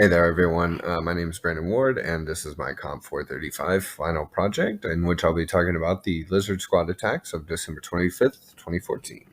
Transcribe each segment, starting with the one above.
Hey there, everyone. My name is Brandon Ward, and this is my Comp 435 final project, in which I'll be talking about the Lizard Squad attacks of December 25th, 2014.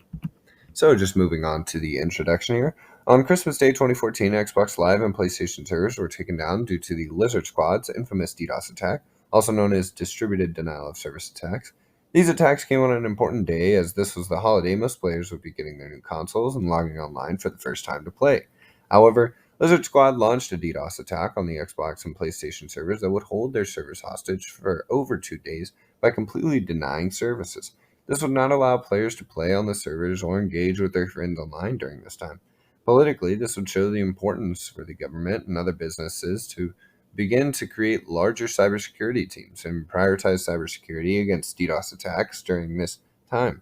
So, just moving on to the introduction here. On Christmas Day 2014, Xbox Live and PlayStation servers were taken down due to the Lizard Squad's infamous DDoS attack, also known as Distributed Denial of Service attacks. These attacks came on an important day, as this was the holiday most players would be getting their new consoles and logging online for the first time to play. However, Lizard Squad launched a DDoS attack on the Xbox and PlayStation servers that would hold their servers hostage for over 2 days by completely denying services. This would not allow players to play on the servers or engage with their friends online during this time. Politically, this would show the importance for the government and other businesses to begin to create larger cybersecurity teams and prioritize cybersecurity against DDoS attacks during this time.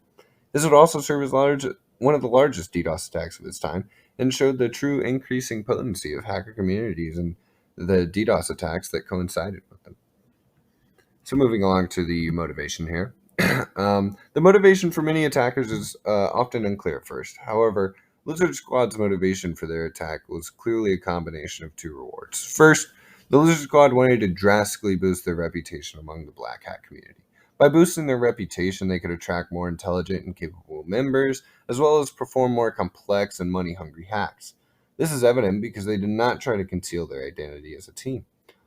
This would also serve as one of the largest DDoS attacks of its time and showed the true increasing potency of hacker communities and the DDoS attacks that coincided with them. So, moving along to the motivation here. The motivation for many attackers is often unclear at first. However, Lizard Squad's motivation for their attack was clearly a combination of two rewards. First, the Lizard Squad wanted to drastically boost their reputation among the Black Hat community. By boosting their reputation, they could attract more intelligent and capable members, as well as perform more complex and money hungry hacks. This is evident because they did not try to conceal their identity as a team.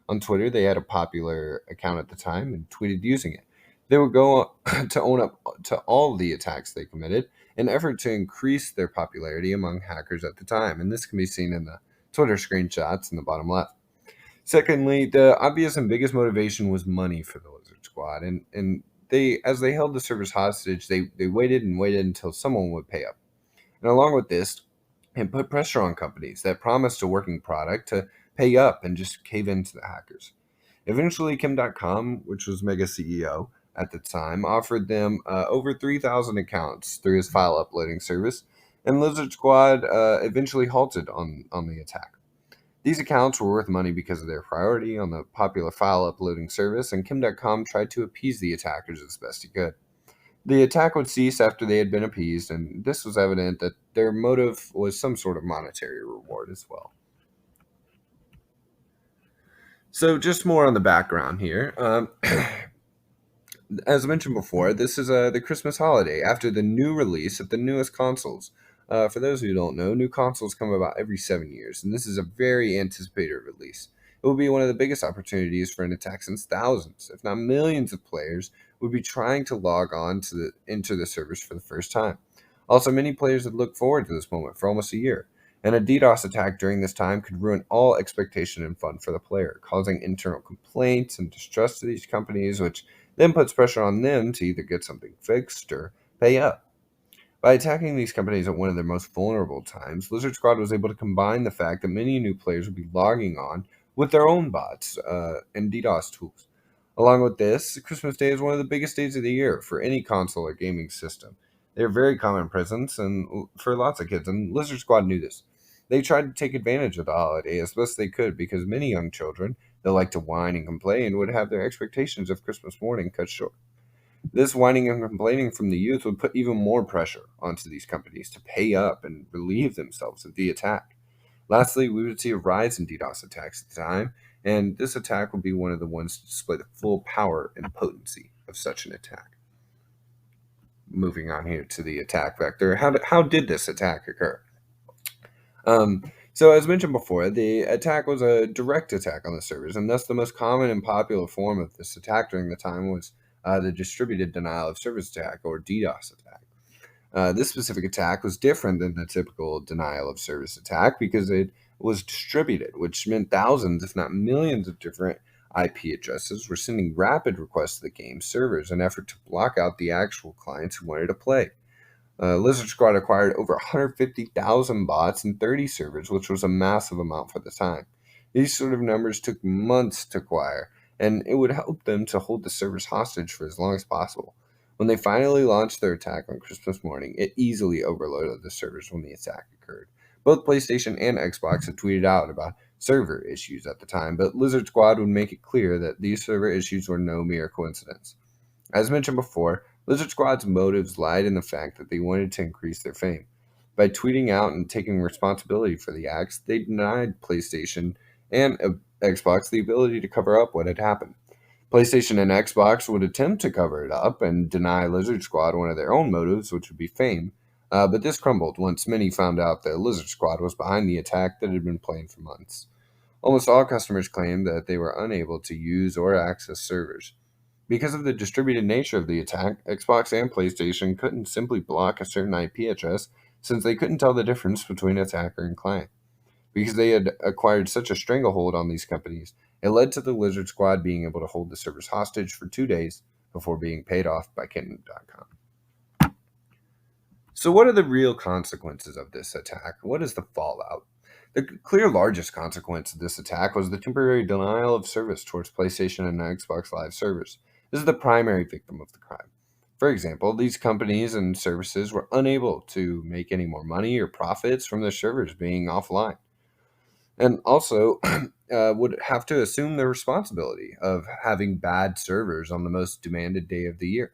On Twitter, they had a popular account at the time and tweeted using it. They would go to own up to all the attacks they committed, an effort to increase their popularity among hackers at the time, and this can be seen in the Twitter screenshots in the bottom left. Secondly, the obvious and biggest motivation was money for the Lizard Squad, and they, as they held the servers hostage, they waited and waited until someone would pay up. And along with this, it put pressure on companies that promised a working product to pay up and just cave into the hackers. Eventually, Kim.com, which was Mega CEO at the time, offered them over 3,000 accounts through his file uploading service, and Lizard Squad eventually halted on the attack. These accounts were worth money because of their priority on the popular file uploading service, and Kim.com tried to appease the attackers as best he could. The attack would cease after they had been appeased, and this was evident that their motive was some sort of monetary reward as well. So, just more on the background here. As I mentioned before, this is the Christmas holiday after the new release of the newest consoles. For those who don't know, new consoles come about every 7 years, and this is a very anticipated release. It will be one of the biggest opportunities for an attack since thousands, if not millions, of players would be trying to log on to into the servers for the first time. Also, many players would look forward to this moment for almost a year, and a DDoS attack during this time could ruin all expectation and fun for the player, causing internal complaints and distrust to these companies, which then puts pressure on them to either get something fixed or pay up. By attacking these companies at one of their most vulnerable times, Lizard Squad was able to combine the fact that many new players would be logging on with their own bots and DDoS tools. Along with this, Christmas Day is one of the biggest days of the year for any console or gaming system. They're very common presents and for lots of kids, and Lizard Squad knew this. They tried to take advantage of the holiday as best they could because many young children that like to whine and complain would have their expectations of Christmas morning cut short. This whining and complaining from the youth would put even more pressure onto these companies to pay up and relieve themselves of the attack. Lastly, we would see a rise in DDoS attacks at the time, and this attack would be one of the ones to display the full power and potency of such an attack. Moving on here to the attack vector, how did this attack occur? So, as mentioned before, the attack was a direct attack on the servers, and thus the most common and popular form of this attack during the time was the distributed denial of service attack, or DDoS attack. This specific attack was different than the typical denial of service attack because it was distributed, which meant thousands, if not millions, of different IP addresses were sending rapid requests to the game's servers in an effort to block out the actual clients who wanted to play. Lizard Squad acquired over 150,000 bots and 30 servers, which was a massive amount for the time. These sort of numbers took months to acquire, and it would help them to hold the servers hostage for as long as possible. When they finally launched their attack on Christmas morning, it easily overloaded the servers when the attack occurred. Both PlayStation and Xbox had tweeted out about server issues at the time, but Lizard Squad would make it clear that these server issues were no mere coincidence. As mentioned before, Lizard Squad's motives lied in the fact that they wanted to increase their fame. By tweeting out and taking responsibility for the acts, they denied PlayStation and Xbox the ability to cover up what had happened. PlayStation and Xbox would attempt to cover it up and deny Lizard Squad one of their own motives, which would be fame. But this crumbled once many found out that Lizard Squad was behind the attack that had been planned for months. Almost all customers claimed that they were unable to use or access servers. Because of the distributed nature of the attack, Xbox and PlayStation couldn't simply block a certain IP address since they couldn't tell the difference between attacker and client. Because they had acquired such a stranglehold on these companies, it led to the Lizard Squad being able to hold the servers hostage for 2 days before being paid off by Kingdom.com. So, what are the real consequences of this attack? What is the fallout? The clear largest consequence of this attack was the temporary denial of service towards PlayStation and Xbox Live servers. This is the primary victim of the crime. For example, these companies and services were unable to make any more money or profits from their servers being offline, and also would have to assume the responsibility of having bad servers on the most demanded day of the year.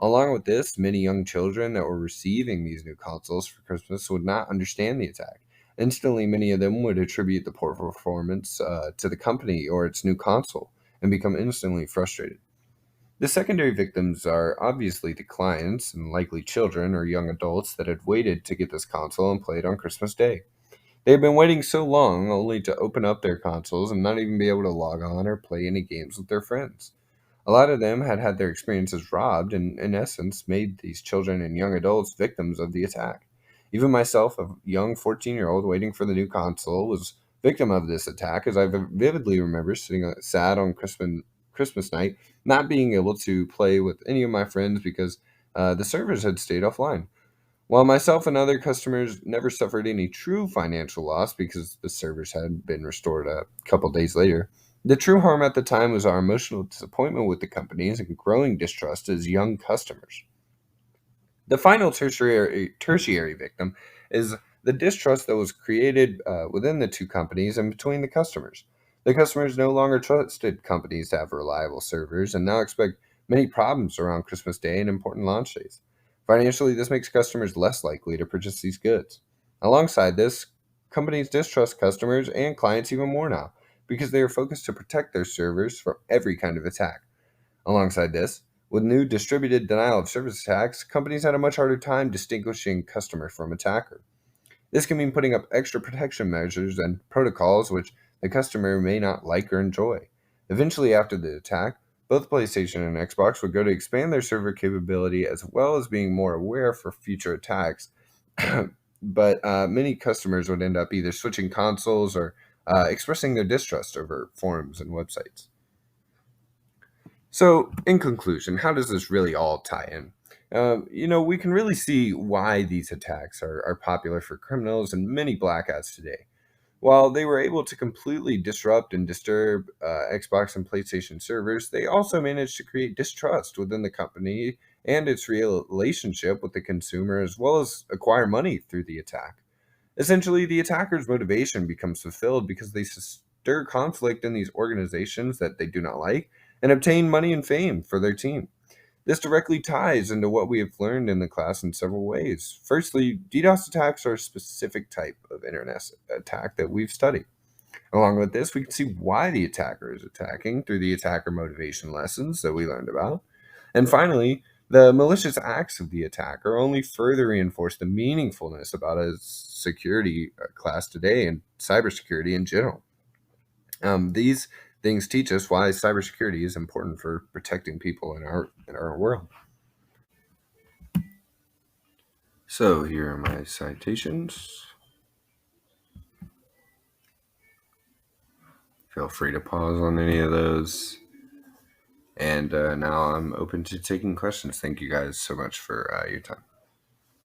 Along with this, many young children that were receiving these new consoles for Christmas would not understand the attack. Instantly, many of them would attribute the poor performance to the company or its new console and become instantly frustrated. The secondary victims are obviously the clients and likely children or young adults that had waited to get this console and play it on Christmas Day. They had been waiting so long only to open up their consoles and not even be able to log on or play any games with their friends. A lot of them had had their experiences robbed and, in essence, made these children and young adults victims of the attack. Even myself, a young 14-year-old waiting for the new console, was victim of this attack, as I vividly remember sitting sad on Christmas night, not being able to play with any of my friends because the servers had stayed offline. While myself and other customers never suffered any true financial loss because the servers had been restored a couple days later, the true harm at the time was our emotional disappointment with the companies and growing distrust as young customers. The final tertiary victim is the distrust that was created within the two companies and between the customers. The customers no longer trusted companies to have reliable servers and now expect many problems around Christmas Day and important launch days. Financially, this makes customers less likely to purchase these goods. Alongside this, companies distrust customers and clients even more now because they are focused to protect their servers from every kind of attack. Alongside this, with new distributed denial of service attacks, companies had a much harder time distinguishing customer from attacker. This can mean putting up extra protection measures and protocols which the customer may not like or enjoy. Eventually, after the attack, both PlayStation and Xbox would go to expand their server capability as well as being more aware for future attacks. But many customers would end up either switching consoles or expressing their distrust over forums and websites. So, in conclusion, how does this really all tie in? We can really see why these attacks are popular for criminals and many black hats today. While they were able to completely disrupt and disturb Xbox and PlayStation servers, they also managed to create distrust within the company and its real relationship with the consumer, as well as acquire money through the attack. Essentially, the attacker's motivation becomes fulfilled because they stir conflict in these organizations that they do not like and obtain money and fame for their team. This directly ties into what we have learned in the class in several ways. Firstly, DDoS attacks are a specific type of internet attack that we've studied. Along with this, we can see why the attacker is attacking through the attacker motivation lessons that we learned about. And finally, the malicious acts of the attacker only further reinforce the meaningfulness about a security class today and cybersecurity in general. These things teach us why cybersecurity is important for protecting people in our world. So here are my citations. Feel free to pause on any of those. And now I'm open to taking questions. Thank you guys so much for your time.